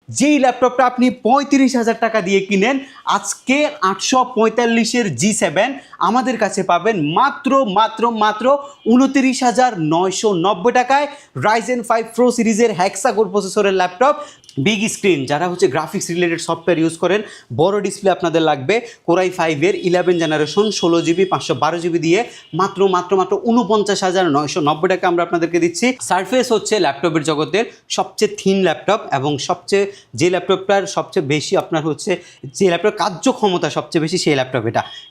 যেই ল্যাপটপটা আপনি ৩৫,০০০ টাকা দিয়ে কিনেন, আজকে 845-এর G7 আমাদের কাছে পাবেন মাত্র মাত্র মাত্র ২৯,৯৯০ টাকায়। Ryzen 5 Pro সিরিজের হেক্সাকোর প্রসেসরের ল্যাপটপ, বিগ স্ক্রিন, যারা হচ্ছে গ্রাফিক্স রিলেটেড সফটওয়্যার ইউজ করেন, বড় ডিসপ্লে আপনাদের লাগবে, কোরাই 5-এর 11 জেনারেশন 16GB 512GB দিয়ে মাত্র মাত্র মাত্র ৪৯,৯৯০ টাকা আমরা আপনাদেরকে দিচ্ছি। সারফেস হচ্ছে ল্যাপটপের জগতের সবচেয়ে থিন ল্যাপটপ এবং যে ল্যাপটপটার সবচেয়ে বেশি আপনার হচ্ছে যে ল্যাপটপ কার্যক্ষমতা সবচেয়ে বেশি সেই ল্যাপটপ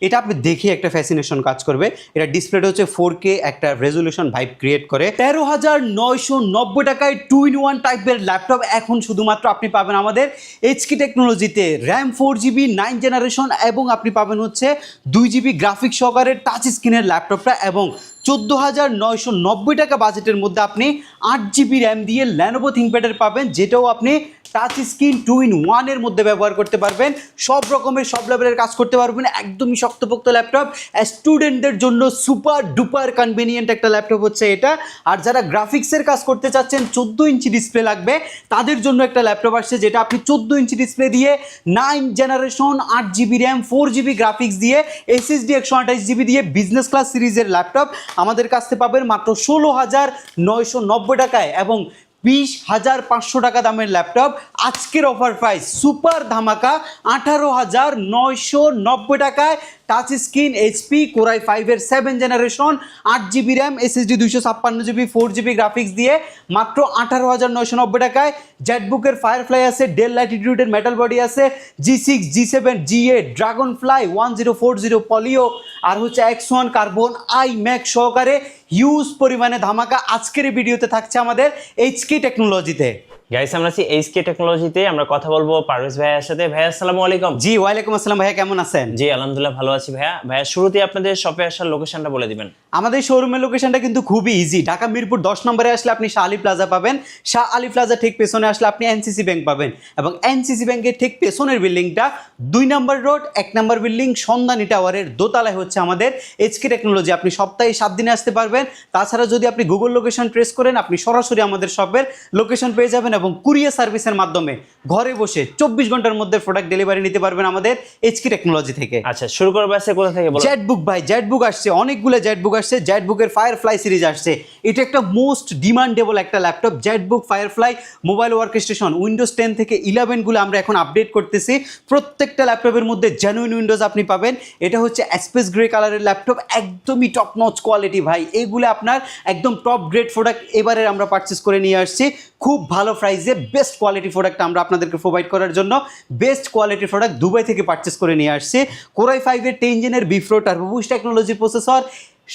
এটা আপনি দেখে একটা ফ্যাসিনেশন কাজ করবে। এটা ডিসপ্লেটা হচ্ছে 4K, একটা রেজলিউশন ভাইব ক্রিয়েট করে। ১৩,৯৯০ টাকায় 2-in-1 টাইপের ল্যাপটপ এখন শুধুমাত্র আপনি পাবেন আমাদের এইচকে টেকনোলজিতে। র্যাম 4GB 9 জেনারেশন এবং আপনি পাবেন হচ্ছে 2GB গ্রাফিক সহকারে টাচ স্ক্রিনের ল্যাপটপটা, এবং ১৪,৯৯০ টাকা বাজেটের মধ্যে আপনি 8GB র্যাম দিয়ে Lenovo ThinkPad পাবেন, যেটাও আপনি টাচ স্ক্রিন 2-in-1 এর মধ্যে ব্যবহার করতে পারবেন। সব রকমের সব লেভেলের কাজ করতে পারবেন। একদমই শক্তপোক্ত ল্যাপটপ, স্টুডেন্টদের জন্য সুপার ডুপার কনভিনিয়েন্ট একটা ল্যাপটপ হচ্ছে এটা। আর যারা গ্রাফিক্সের কাজ করতে চাচ্ছেন, 14 ইঞ্চি ডিসপ্লে লাগবে, তাদের জন্য একটা ল্যাপটপ আসছে যেটা আপনি 14 ইঞ্চি ডিসপ্লে দিয়ে 9 generation 8GB RAM 4GB graphics দিয়ে SSD 128GB দিয়ে বিজনেস ক্লাস সিরিজের ল্যাপটপ আমাদের কাছ থেকে পাবেন মাত্র 16,990 টাকায়। এবং 20,500 টাকা দামের ল্যাপটপ আজকের অফার প্রাইস সুপার ধামাকা 18,990 টাকায়। টাচ স্ক্রিন HP কোরাই 5-এর 7 generation 8GB RAM SSD 256GB 4GB graphics দিয়ে মাত্র 18,990 টাকায়। জেটবুকের ফায়ারফ্লাই আছে, ডেল ল্যাটিটিউডের মেটাল বডি আছে, G6 G7 G8 Dragonfly 1040 polio আর হচ্ছে X1 কার্বন iMac সহকারে হিউজ পরিমাণে ধামাকা আজকের এই ভিডিওতে থাকছে আমাদের এইচকে টেকনোলজিতে। গাইস, আমরা আছি এইচকে টেকনোলজিতে। আমরা কথা বলবো পারভেজ ভাইয়ার সাথে। ভাইয়া আসসালামু আলাইকুম। জি ওয়ালাইকুম আসসালাম। ভাইয়া কেমন আছেন? জি আলহামদুলিল্লাহ ভালো আছি ভাইয়া। শুরুতে আপনাদের শপে আসার লোকেশনটা বলে দিবেন। আমাদের শোরুমের লোকেশনটা কিন্তু খুবই ইজি। ঢাকা মিরপুর 10 নম্বরে আসলে আপনি শাহ আলী প্লাজা পাবেন। শাহ আলী প্লাজা ঠিক পেছনে আসলে আপনি এনসিসি ব্যাংক পাবেন, এবং এনসিসি ব্যাংকের ঠিক পেছনের বিল্ডিংটা 2 নম্বর রোড 1 নম্বর বিল্ডিং সন্ধানী টাওয়ারের দোতলায় হচ্ছে আমাদের এইচকে টেকনোলজি। আপনি সপ্তাহে 7 দিনে আসতে পারবেন। তাছাড়া যদি আপনি গুগল লোকেশন ট্রেস করেন, আপনি সরাসরি আমাদের শপের লোকেশন পেয়ে যাবেন, এবং কুরিয়ার সার্ভিসের মাধ্যমে ঘরে বসে 24 ঘন্টার মধ্যে প্রোডাক্ট ডেলিভারি নিতে পারবেন আমাদের এইচকে টেকনোলজি থেকে। আচ্ছা, শুরু করবো আছে কোথা থেকে বলুন? জেটবুক ভাই, জেটবুক আসছে, অনেকগুলো জেটবুক আসছে। জেটবুকের ফায়ারফ্লাই সিরিজ আসছে, এটা একটা মোস্ট ডিমান্ডেবল একটা laptop. Jetbook firefly mobile workstation Windows 10 থেকে 11 গুলো আমরা এখন আপডেট করতেছি। প্রত্যেকটা ল্যাপটপের মধ্যে জেনুইন উইন্ডোজ আপনি পাবেন। এটা হচ্ছে স্পেস গ্রে কালারের ল্যাপটপ, একদমই টপ নচ কোয়ালিটি ভাই। এইগুলো আপনার একদম টপ গ্রেড প্রোডাক্ট এবারে আমরা পারচেস করে নিয়ে আসছি খুব ভালো প্রাইসে। বেস্ট কোয়ালিটি প্রোডাক্ট আমরা আপনাদেরকে প্রোভাইড করার জন্য বেস্ট কোয়ালিটি প্রোডাক্ট দুবাই থেকে পারচেস করে নিয়ে আসছি। কোরাই 5-এর 10 জেনের বিফ্রো turbo boost technology processor,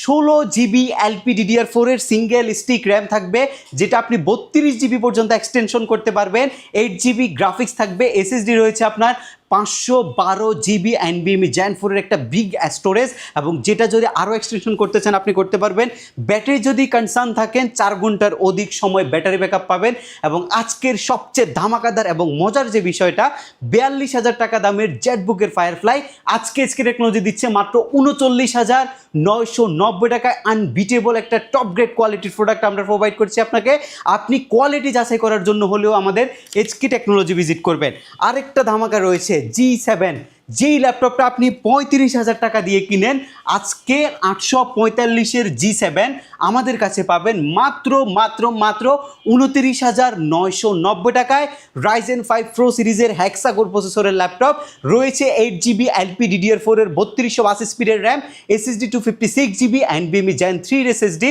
16GB LPDDR4-এর সিঙ্গেল স্টিক র্যাম থাকবে, যেটা আপনি 32GB পর্যন্ত এক্সটেনশন করতে পারবেন। 8GB গ্রাফিক্স থাকবে, SSD রয়েছে আপনার 512GB NVMe Gen 4-এর একটা বিগ স্টোরেজ, এবং যেটা যদি আরও এক্সটেনশন করতে চান আপনি করতে পারবেন। ব্যাটারি যদি কনসার্ন থাকেন 4 ঘন্টার অধিক সময় ব্যাটারি ব্যাকআপ পাবেন। এবং আজকের সবচেয়ে ধামাকাদার এবং মজার যে বিষয়টা, 42,000 টাকা দামের জেটবুকের ফায়ারফ্লাই আজকে এইচকে টেকনোলজি দিচ্ছে মাত্র 39,990 টাকায়। আনবিটেবল একটা টপ গ্রেড কোয়ালিটির প্রোডাক্ট আমরা প্রোভাইড করছি আপনাকে। আপনি কোয়ালিটি যাচাই করার জন্য হলেও আমাদের এইচকে টেকনোলজি ভিজিট করবেন। আরেকটা ধামাকা রয়েছে G7, যেই ল্যাপটপটা আপনি 35,000 টাকা দিয়ে কিনেন, আজকে 845-এর G7 আমাদের কাছে পাবেন মাত্র মাত্র মাত্র 29,990 টাকায়। Ryzen 5 Pro সিরিজের হেক্সাকোর প্রসেসরের ল্যাপটপ রয়েছে, 8GB LPDDR4-এর 3280 স্পিডের RAM, SSD 256GB NVMe Gen 3 SSD।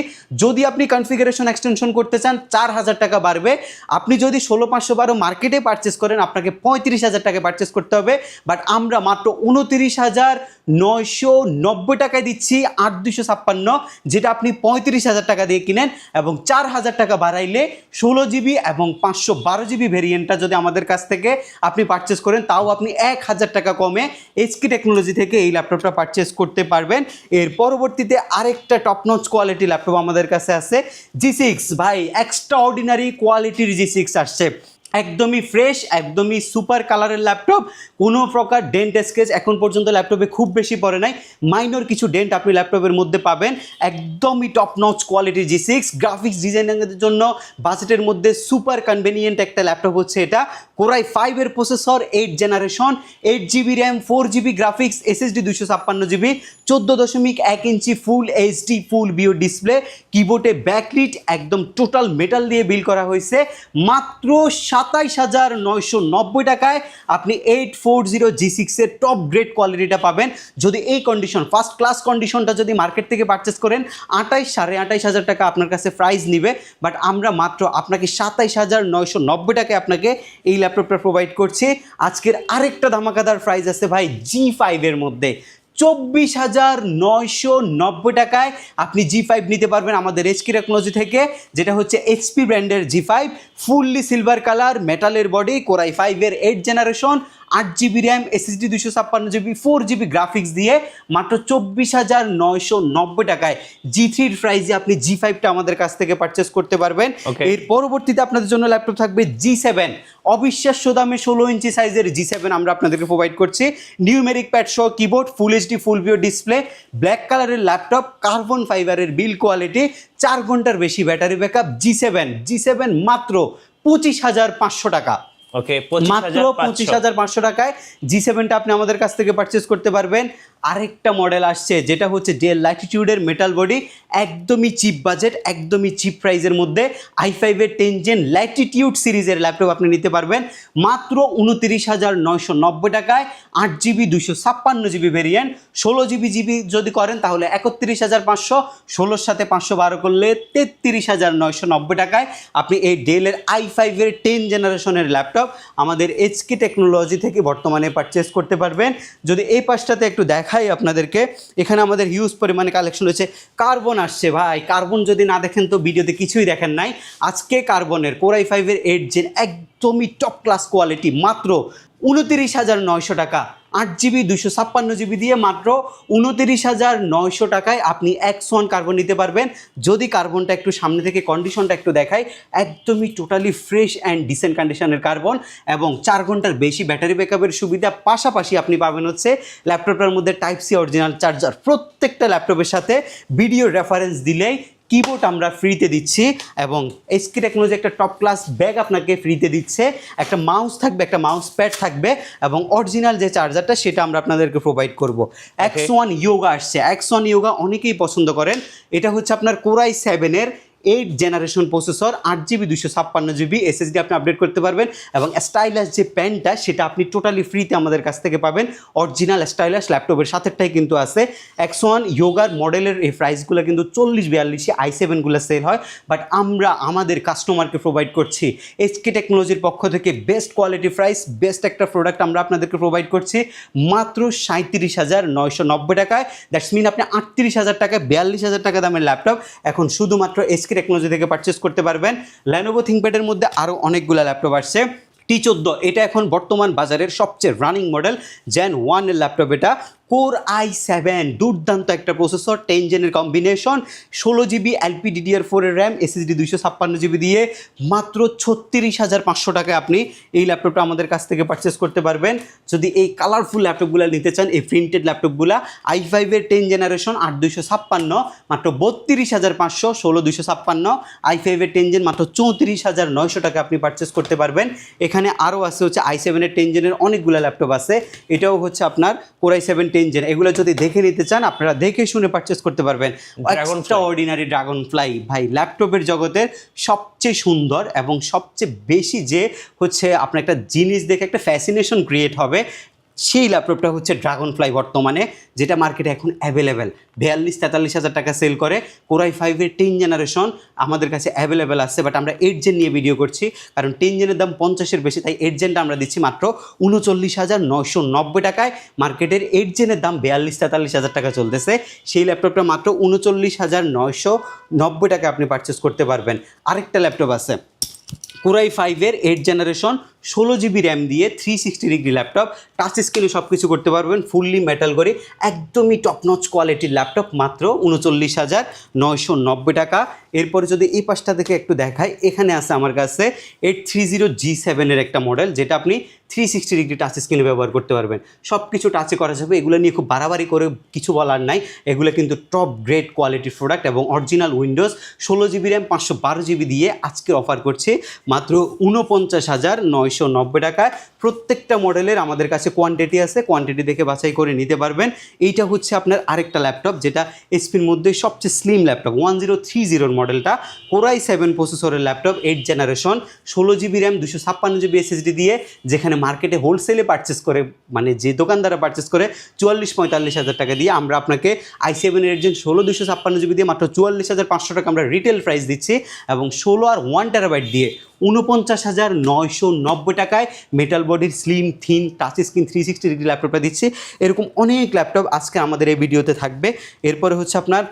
যদি আপনি কনফিগারেশন এক্সটেনশন করতে চান 4,000 টাকা বাড়বে। আপনি যদি 16,512 মার্কেটে পারচেস করেন আপনাকে 35,000 টাকা পারচেস করতে হবে, বাট আমরা মাত্র 29,990 টাকায় দিচ্ছি 8,256, যেটা আপনি 35,000 টাকা দিয়ে কিনেন। এবং 4,000 টাকা বাড়াইলে 16GB এবং 512GB ভেরিয়েন্টটা যদি আমাদের কাছ থেকে আপনি পারচেস করেন, তাও আপনি 1,000 টাকা কমে এইচকে টেকনোলজি থেকে এই ল্যাপটপটা পারচেস করতে পারবেন। এর পরবর্তীতে আরেকটা টপনচ কোয়ালিটি ল্যাপটপ আমাদের কাছে আছে, G6 ভাই, এক্সট্রা অর্ডিনারি কোয়ালিটির G6 আসছে। একদমই ফ্রেশ, একদমই সুপার কালারের ল্যাপটপ, কোনো প্রকার ডেন্ট স্কেচ এখন পর্যন্ত ল্যাপটপে খুব বেশি পড়ে নাই, মাইনর কিছু ডেন্ট আপনি ল্যাপটপের মধ্যে পাবেন। একদমই টপ নচ কোয়ালিটির G6 গ্রাফিক্স ডিজাইনিংয়ের জন্য বাজেটের মধ্যে সুপার কনভেনিয়েন্ট একটা ল্যাপটপ হচ্ছে এটা। কোরাই 5 এর processor, 8 generation, 8GB RAM, 4GB graphics, SSD 256GB, 14.1 inch full HD full view display, কিবোর্ডে ব্যাকলিট, একদম টোটাল মেটাল দিয়ে বিল করা হয়েছে। মাত্র 27,990 টাকায় আপনি 840 G6 এর টপ গ্রেড কোয়ালিটিটা পাবেন। যদি এই কন্ডিশন, ফার্স্ট ক্লাস কন্ডিশনটা যদি মার্কেট থেকে পারচেস করেন 28,500 টাকা আপনার কাছে প্রাইস নিবে, বাট আমরা মাত্র আপনাকে 27,990 টাকায় আপনাকে এই ল্যাপটপটা প্রোভাইড করছি। আজকের আরেকটা ধামাকাদার প্রাইস আছে ভাই G5 এর মধ্যে, 24,990 টাকায় আপনি G5 নিতে পারবেন আমাদের এইচকে টেকনোলজি থেকে, যেটা হচ্ছে HP ব্র্যান্ডের G5, ফুললি সিলভার কালার, মেটালের বডি, কোরাই 5 এর 8 generation, 8GB RAM, SSD 256GB, 4GB graphics দিয়ে মাত্র 24,990 টাকায় G3 প্রাইসে আপনি G5টা আমাদের কাছ থেকে পারচেস করতে পারবেন। এর পরবর্তীতে আপনাদের জন্য ল্যাপটপ থাকবে G7, অবিশ্বাস্য দামে 16 ইঞ্চি সাইজের G7 আমরা আপনাদেরকে প্রোভাইড করছি। নিউমেরিক প্যাড সহ কিবোর্ড, ফুল HD full view display, black কালারের ল্যাপটপ, কার্বন ফাইবারের বিল কোয়ালিটি, 4 ঘন্টার বেশি ব্যাটারি ব্যাকআপ, G7 মাত্র 25,500 টাকা। ওকে, মাত্র 25,500 টাকায় G7টা আপনি আমাদের কাছ থেকে পারচেস করতে পারবেন। আরেকটা মডেল আসছে যেটা হচ্ছে ডেল ল্যাটিটিউডের মেটাল বডি, একদমই চিপ বাজেট, একদমই চিপ প্রাইসের মধ্যে i5 এর 10 জেন ল্যাটিটিউড সিরিজের ল্যাপটপ আপনি নিতে পারবেন মাত্র 29,990 টাকায়। 8GB 256GB ভেরিয়েন্ট, 16GB যদি করেন তাহলে 31,500, 16-র সাথে 512 করলে 33,990 টাকায় আপনি এই ডেলের i5 এর 10 জেনারেশনের ল্যাপটপ আমাদের এইচকে টেকনোলজি থেকে বর্তমানে পারচেস করতে পারবেন। যদি এই পাশটাতে একটু দেখাই আপনাদেরকে, এখানে আমাদের হিউজ পরিমাণে কালেকশন রয়েছে। কার্বন আসছে ভাই, কার্বন যদি না দেখেন তো ভিডিওতে কিছুই দেখেন নাই। আজকে কার্বনের কোরাই 5 এর 8 জেন একদমই টপ ক্লাস কোয়ালিটি মাত্র 29,900 টাকা। 8GB 256GB দিয়ে মাত্র 29,900 টাকায় আপনি X1 কার্বন নিতে পারবেন। যদি কার্বনটা একটু সামনে থেকে কন্ডিশনটা একটু দেখাই, একদমই টোটালি ফ্রেশ অ্যান্ড ডিসেন্ট কন্ডিশনের কার্বন এবং 4 ঘন্টার বেশি ব্যাটারি ব্যাকআপের সুবিধা। পাশাপাশি আপনি পাবেন হচ্ছে ল্যাপটপটার মধ্যে Type-C অরিজিনাল চার্জার। প্রত্যেকটা ল্যাপটপের সাথে ভিডিও রেফারেন্স দিলেই কিবোর্ড আমরা ফ্রিতে দিচ্ছি এবং এইচকে টেকনোলজি একটা টপ ক্লাস ব্যাগ আপনাকে ফ্রিতে দিচ্ছে। একটা মাউস থাকবে, একটা মাউস প্যাড থাকবে এবং অরিজিনাল যে চার্জারটা সেটা আমরা আপনাদেরকে প্রোভাইড করব। X1 Yoga আসছে, X1 Yoga অনেকেই পছন্দ করেন। এটা হচ্ছে আপনার কোরাই 7 এর 8 generation processor, 8GB 256GB SSD আপনি আপডেট করতে পারবেন এবং স্টাইলাস যে পেনটা সেটা আপনি টোটালি ফ্রিতে আমাদের কাছ থেকে পাবেন। অরিজিনাল স্টাইলাস ল্যাপটপের সাথেটাই কিন্তু আছে। X1 Yogaর মডেলের এই প্রাইসগুলো কিন্তু 40-42 i7গুলো সেল হয়, বাট আমরা আমাদের কাস্টমারকে প্রোভাইড করছি এইচকে টেকনোলজির পক্ষ থেকে বেস্ট কোয়ালিটি প্রাইস, বেস্ট একটা প্রোডাক্ট আমরা আপনাদেরকে প্রোভাইড করছি মাত্র 37,990 টাকায়। দ্যাটস মিন আপনি 38,000 টাকায় 42,000 টাকা দামের ল্যাপটপ এখন শুধুমাত্র এইচকে টেকনোলজি থেকে পারচেস করতে পারবেন। Lenovo ThinkPad-এর মধ্যে আরও অনেকগুলো ল্যাপটপ আসছে। T14 এটা এখন বর্তমান বাজারের সবচেয়ে রানিং মডেল, Gen 1 এর ল্যাপটপ। এটা কোর i7 দুর্দান্ত একটা প্রসেসর, 10 জেনের কম্বিনেশন, 16GB LPDDR4 এর র্যাম, SSD 256GB দিয়ে মাত্র 36,500 টাকায় আপনি এই ল্যাপটপটা আমাদের কাছ থেকে পারচেস করতে পারবেন। যদি এই কালারফুল ল্যাপটপগুলো নিতে চান, এই প্রিন্টেড ল্যাপটপগুলো i5 এর 10 জেনারেশন 8256 মাত্র 32,500, 16,256, i5 এর 10 জেন মাত্র 34,900 টাকা আপনি পারচেস করতে পারবেন। এখানে আরও আছে হচ্ছে i7 এর 10 জেনের অনেকগুলো ল্যাপটপ আছে। এটাও হচ্ছে আপনার কোরাই 7 10 জেন। এগুলো যদি দেখে নিতে চান আপনারা দেখে শুনে পারচেস করতে পারবেন। এক্সট্রাঅর্ডিনারি ড্রাগনফ্লাই ভাই ল্যাপটপের জগতের সবচেয়ে সুন্দর এবং সবচেয়ে বেশি যে হচ্ছে আপনার একটা জিনিস দেখে একটা ফ্যাসিনেশন ক্রিয়েট হবে, সেই ল্যাপটপটা হচ্ছে ড্রাগনফ্লাই বর্তমানে, যেটা মার্কেটে এখন অ্যাভেলেবেল 42-43,000 টাকা সেল করে। কোরাই 5 এর 10 জেনারেশন আমাদের কাছে অ্যাভেলেবেল আছে, বাট আমরা 8 জেন নিয়ে ভিডিও করছি কারণ 10 জেনের দাম 50-এর বেশি, তাই 8 জেনটা আমরা দিচ্ছি মাত্র 39,990 টাকায়। মার্কেটের 8 জেনের দাম 42-43,000 টাকা চলতেছে, সেই ল্যাপটপটা মাত্র 39,990 টাকায় আপনি পারচেস করতে পারবেন। আরেকটা ল্যাপটপ আছে কোরাই 5-এর 8 জেনারেশন 16 GB র্যাম দিয়ে 360 ডিগ্রি ল্যাপটপ, টাচ স্ক্রিনে সব কিছু করতে পারবেন, ফুললি মেটাল করে একদমই টপনচ কোয়ালিটির ল্যাপটপ, মাত্র 39,990 টাকা। এরপরে যদি এই পাশটা থেকে একটু দেখাই, এখানে আছে আমার কাছে 830G7-এর একটা মডেল, যেটা আপনি 360 ডিগ্রি টাচ স্ক্রিনে ব্যবহার করতে পারবেন, সব কিছু টাচে করা যাবে। এগুলো নিয়ে খুব বাড়াবাড়ি করে কিছু বলার নাই, এগুলো কিন্তু টপ গ্রেড কোয়ালিটির প্রোডাক্ট এবং original Windows. 16 GB RAM 512 GB দিয়ে আজকে অফার করছি মাত্র 49,990 টাকায়। প্রত্যেকটা মডেলের আমাদের কাছে কোয়ান্টিটি আছে, কোয়ান্টিটি দেখে বাছাই করে নিতে পারবেন। এইটা হচ্ছে আপনার আরেকটা ল্যাপটপ, যেটা এসপির মধ্যে সবচেয়ে স্লিম ল্যাপটপ, 1030 মডেলটা, কোরাই 7 প্রসেসরের laptop, 8 generation, 16 GB RAM 256 GB SSD দিয়ে, যেখানে মার্কেটে হোলসেলে পারচেস করে, মানে যে দোকানদাররা পারচেস করে 44-45 হাজার টাকা দিয়ে, আমরা আপনাকে i7-এর Gen 16 256 GB দিয়ে মাত্র 44,500 টাকা আমরা রিটেল প্রাইস দিচ্ছি, এবং 16 আর 1 TB দিয়ে 49,990 টাকায় মেটাল বডির slim thin touch screen 360 degree ল্যাপটপটা দিচ্ছি। এরকম অনেক ল্যাপটপ আজকে আমাদের এই ভিডিওতে থাকবে। এরপরে হচ্ছে আপনার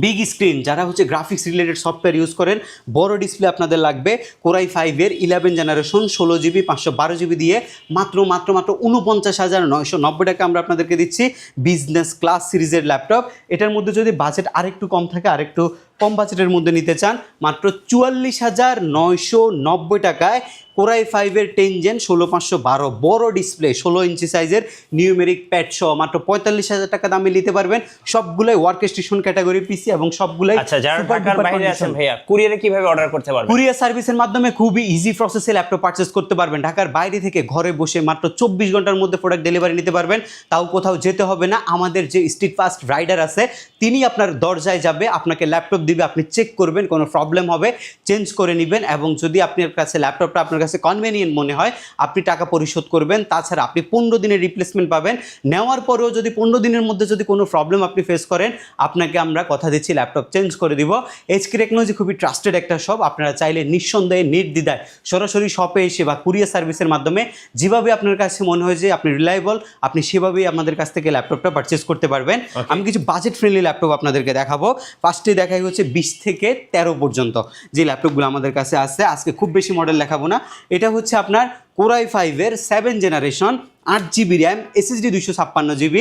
বিগ স্ক্রিন, যারা হচ্ছে গ্রাফিক্স রিলেটেড সফটওয়্যার ইউজ করেন, বড় ডিসপ্লে আপনাদের লাগবে, কোরাই 5-এর 11 জেনারেশন 16 GB 512 GB দিয়ে মাত্র 49,990 টাকা আমরা আপনাদেরকে দিচ্ছি। বিজনেস ক্লাস সিরিজের ল্যাপটপ, এটার মধ্যে যদি বাজেট আরেকটু কম থাকে, আরেকটু কম বাজেটের মধ্যে নিতে চান, মাত্র 44,990 টাকায় কোরাই 5-এর 10 Gen 16512 বড় ডিসপ্লে 16 ইঞ্চি সাইজের নিউমেরিক প্যাড সহ মাত্র 45,000 টাকা দামে নিতে পারবেন। সবগুলাই ওয়ার্ক স্টেশন ক্যাটাগরি পিসি এবং সবগুলাই আচ্ছা, যারা ঢাকার বাইরে আছেন ভাইয়া, কুরিয়ারে কিভাবে অর্ডার করতে পারবেন? কুরিয়ার সার্ভিসের মাধ্যমে খুবই ইজি প্রসেসে ল্যাপটপ পারচেজ করতে পারবেন। ঢাকার বাইরে থেকে ঘরে বসে মাত্র 24 ঘন্টার মধ্যে প্রোডাক্ট ডেলিভারি নিতে পারবেন, তাও কোথাও যেতে হবে না। আমাদের যে স্ট্রিট ফাস্ট রাইডার আছে, তিনি আপনার দরজায় যাবে, আপনাকে ল্যাপটপ দিবে, আপনি চেক করবেন, কোনো প্রবলেম হবে চেঞ্জ করে নেবেন, এবং যদি আপনার কাছে ল্যাপটপটা আপনার কাছে কনভেনিয়েন্ট মনে হয়, আপনি টাকা পরিশোধ করবেন। তাছাড়া আপনি 15 দিনের রিপ্লেসমেন্ট পাবেন। নেওয়ার পরেও যদি 15 দিনের মধ্যে যদি কোনো প্রবলেম আপনি ফেস করেন, আপনাকে আমরা কথা দিচ্ছি ল্যাপটপ চেঞ্জ করে দিব। এইচকে টেকনোলজি খুবই ট্রাস্টেড একটা শপ, আপনারা চাইলে নিঃসন্দেহে নির্দ্বিধায় সরাসরি শপে এসে বা কুরিয়ার সার্ভিসের মাধ্যমে যেভাবে আপনার কাছে মনে হয় যে আপনি রিলায়েবল, আপনি সেভাবেই আমাদের কাছ থেকে ল্যাপটপটা পারচেজ করতে পারবেন। আমি কিছু বাজেট ফ্রেন্ডলি ল্যাপটপ আপনাদেরকে দেখাবো। ফার্স্টে দেখাই হচ্ছে 20 থেকে 13 পর্যন্ত যে ল্যাপটপগুলো আমাদের কাছে আছে। আজকে খুব বেশি মডেল দেখাবো না। এটা হচ্ছে আপনার কোরাই 5-এর 7 generation, 8 GB RAM, SSD 256 GB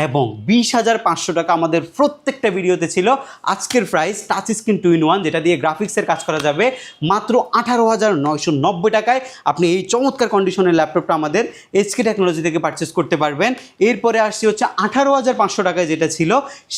এবং 20,500 টাকা আমাদের প্রত্যেকটা ভিডিওতে ছিল। আজকের প্রাইস টাচ স্ক্রিন 2-in-1, যেটা দিয়ে গ্রাফিক্সের কাজ করা যাবে, মাত্র 18,990 টাকায় আপনি এই চমৎকার কন্ডিশনের ল্যাপটপটা আমাদের এইচকে টেকনোলজি থেকে পারচেস করতে পারবেন। এরপরে আসছি হচ্ছে 18,500 টাকায় যেটা ছিল,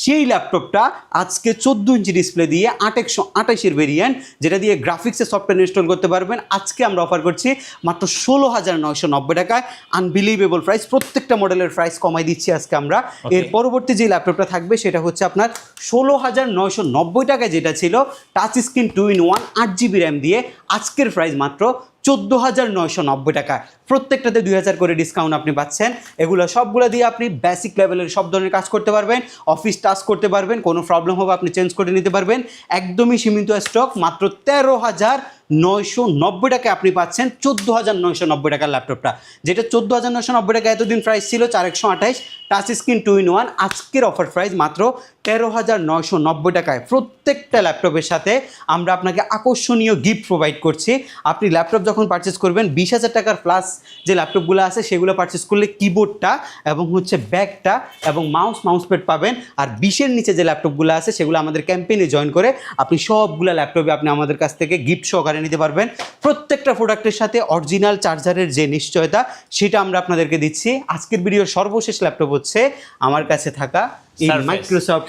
সেই ল্যাপটপটা আজকে 14 ইঞ্চি ডিসপ্লে দিয়ে 8/128 ভেরিয়েন্ট, যেটা দিয়ে গ্রাফিক্সের সফটওয়্যার ইনস্টল করতে পারবেন। আজকে আমরা অফার করছি মাত্র 16,990 টাকায়। আনবিলিভেবল প্রাইস, প্রত্যেকটা মডেলের প্রাইস কমাই দিচ্ছি আজকে আমরা। এর পরবর্তী যে ল্যাপটপটা থাকবে সেটা হচ্ছে আপনার 16,990 টাকায় যেটা ছিল, touch screen 2-in-1 8 GB RAM দিয়ে, আজকের প্রাইস মাত্র 14,990 টাকা। প্রত্যেকটাতে 2,000 করে ডিসকাউন্ট আপনি পাচ্ছেন। এগুলো সবগুলো দিয়ে আপনি বেসিক লেভেলের সব ধরনের কাজ করতে পারবেন, অফিস টাস্ক করতে পারবেন, কোনো প্রবলেম হবে আপনি চেঞ্জ করে নিতে পারবেন। একদমই সীমিত স্টক, মাত্র 13,990 টাকায় আপনি পাচ্ছেন 14,990 টাকার ল্যাপটপটা, যেটা 14,990 টাকা এতদিন প্রাইস ছিল 4/128 টাচ স্ক্রিন 2-in-1। আজকের অফার প্রাইস মাত্র 13,990 টাকায়। প্রত্যেকটা ল্যাপটপের সাথে আমরা আপনাকে আকর্ষণীয় গিফট প্রোভাইড করছি। আপনি ল্যাপটপ যখন পারচেস করবেন, 20,000 টাকার প্লাস যে ল্যাপটপগুলো আছে সেগুলো পারচেস করলে কিবোর্ডটা এবং হচ্ছে ব্যাগটা এবং মাউস প্যাড পাবেন। আর 20-এর নিচে যে ল্যাপটপগুলো আছে সেগুলো আমাদের ক্যাম্পেইনে জয়েন করে আপনি সবগুলো ল্যাপটপে আপনি আমাদের কাছ থেকে গিফট সহকারে নিতে পারবেন। প্রত্যেকটা প্রোডাক্টের সাথে অরিজিনাল চার্জারের যে নিশ্চয়তা, সেটা আমরা আপনাদেরকে দিচ্ছি। আজকের ভিডিওর সর্বশেষ ল্যাপটপ হচ্ছে আমার কাছে থাকা এই মাইক্রোসফট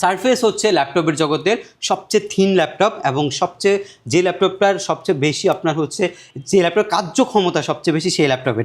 সারফেস হচ্ছে ল্যাপটপের জগতের সবচেয়ে থিন ল্যাপটপ, এবং যে ল্যাপটপটার সবচেয়ে বেশি আপনার হচ্ছে, যে ল্যাপটপের কার্যক্ষমতা সবচেয়ে বেশি, সেই ল্যাপটপ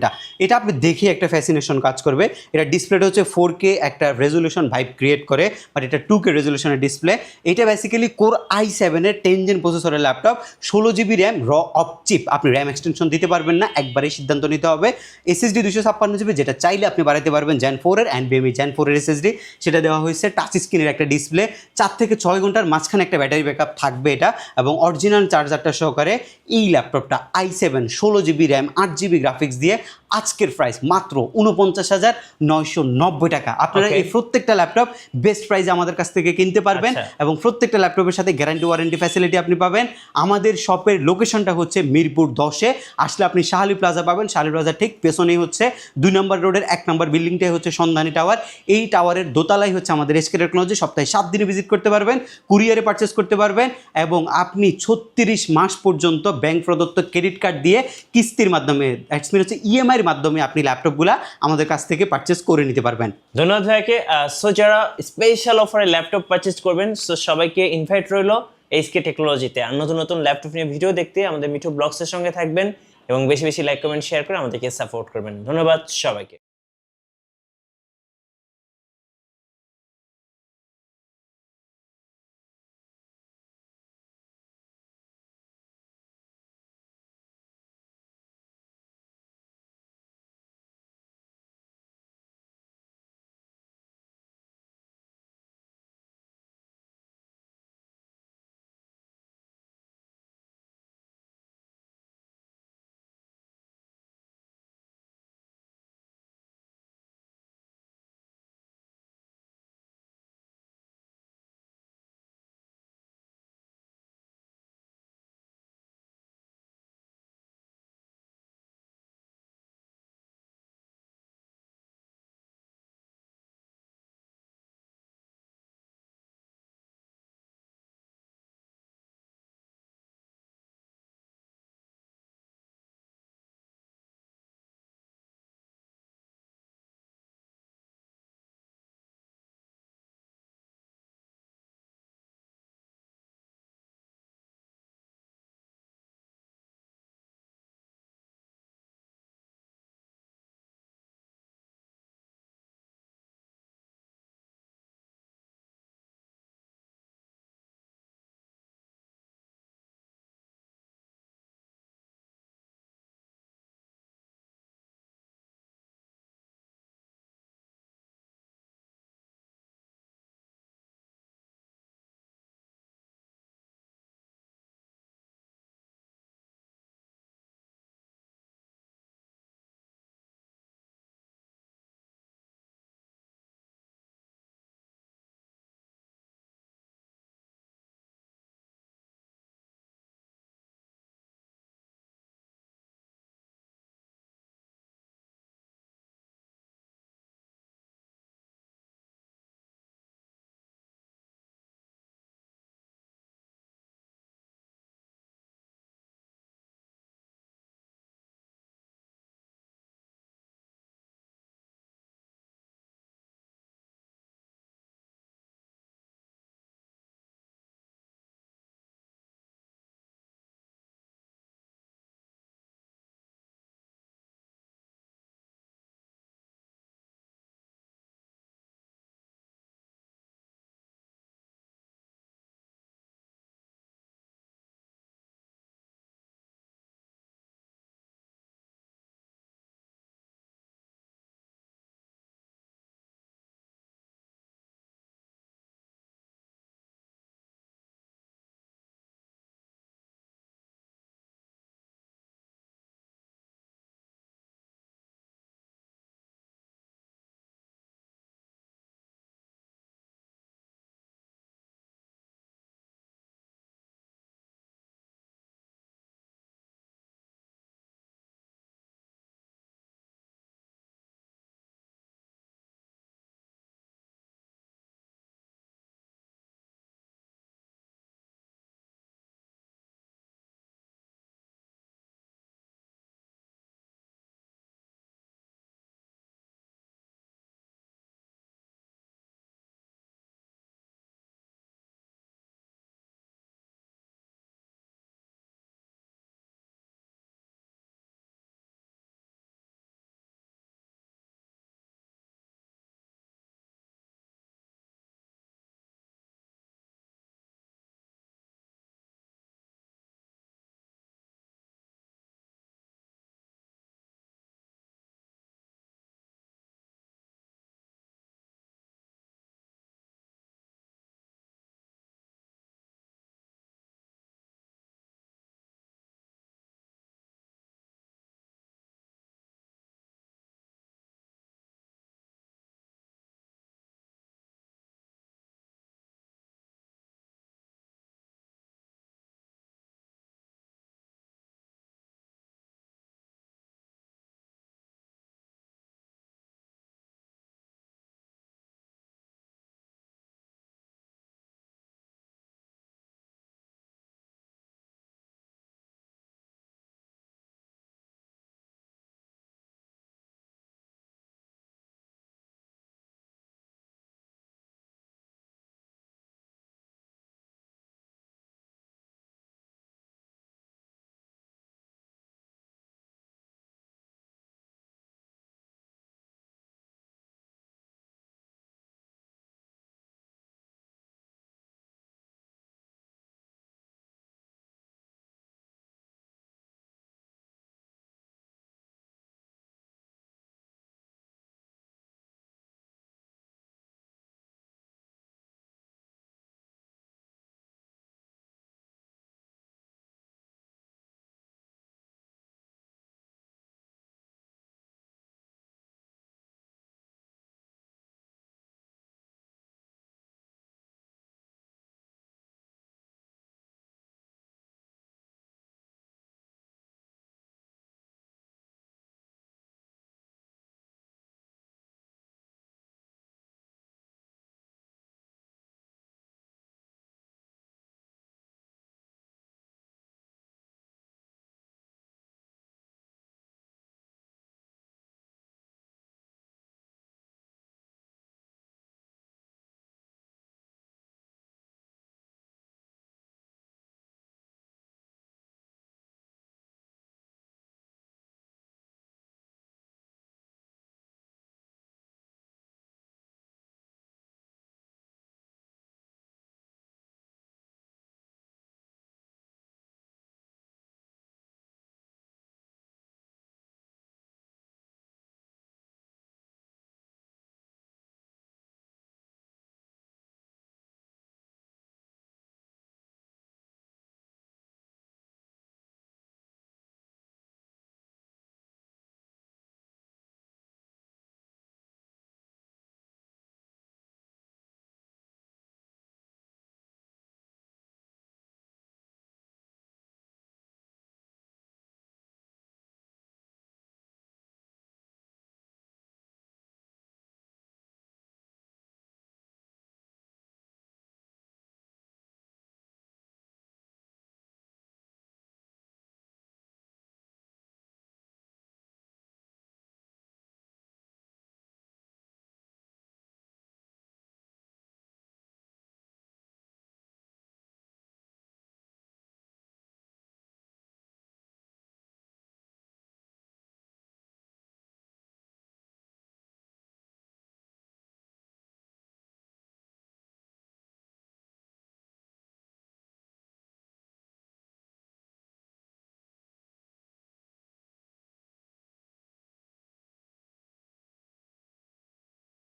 এটা আপনি দেখে একটা ফ্যাসিনেশন কাজ করবে। এটা ডিসপ্লেটা হচ্ছে 4K একটা রেজলিউশন ভাইব ক্রিয়েট করে, বাট এটা 2K রেজলিউশনের ডিসপ্লে। এটা বেসিক্যালি কোর i7-এর 10 Gen প্রসেসরের laptop, 16 GB RAM, off chip, আপনি র্যাম এক্সটেনশন দিতে পারবেন না, একবারেই সিদ্ধান্ত নিতে হবে। SSD 256 GB, যেটা চাইলে আপনি বাড়াতে পারবেন Gen 4-এর, NVMe Gen 4-এর SSD, সেটা দেওয়া হয়েছে। টাচ স্ক্রিনের একটা ডিসপ্লে, 4 থেকে 6 ঘন্টার মাঝখানে একটা ব্যাটারি ব্যাকআপ থাকবে এটা, এবং অরিজিনাল চার্জারটা সহকারে এই ল্যাপটপটা i7 16GB RAM 8GB graphics দিয়ে আজকের প্রাইস মাত্র 49,990 টাকা। আপনারা Okay. এই প্রত্যেকটা ল্যাপটপ বেস্ট প্রাইসে আমাদের কাছ থেকে কিনতে পারবেন, আচ্ছা। এবং প্রত্যেকটা ল্যাপটপের সাথে গ্যারান্টি ওয়ারেন্টি ফ্যাসিলিটি আপনি পাবেন। আমাদের শপের লোকেশনটা হচ্ছে মিরপুর 10-এ, আসলে আপনি শাহালি প্লাজা পাবেন। শাহালি প্লাজা ঠিক পেছনেই হচ্ছে 2 নম্বর রোডের 1 নম্বর বিল্ডিংটাই হচ্ছে সন্ধানী টাওয়ার। এই টাওয়ারের দোতলাই হচ্ছে আমাদের এসকে টেকনোলজি। সপ্তাহে 7 দিনে ভিজিট করতে পারবেন, কুরিয়ারে পারচেস করতে পারবেন, এবং আপনি 36 মাস পর্যন্ত ব্যাংক প্রদত্ত ক্রেডিট কার্ড দিয়ে কিস্তির মাধ্যমে, হচ্ছে ইএমআই এর মাধ্যমে আপনি ল্যাপটপগুলা আমাদের কাছ থেকে পারচেস করে নিতে পারবেন। ধন্যবাদ ভাইকে। সো যারা স্পেশাল অফারে ল্যাপটপ পারচেজ করবেন, সো সবাইকে ইনভাইট রইলো এসকে টেকনোলজিতে। আর নতুন নতুন ল্যাপটপ নিয়ে ভিডিও দেখতে আমাদের মিঠু ব্লগসের সঙ্গে থাকবেন, এবং বেশি বেশি লাইক কমেন্ট শেয়ার করে আমাদেরকে সাপোর্ট করবেন। ধন্যবাদ সবাইকে।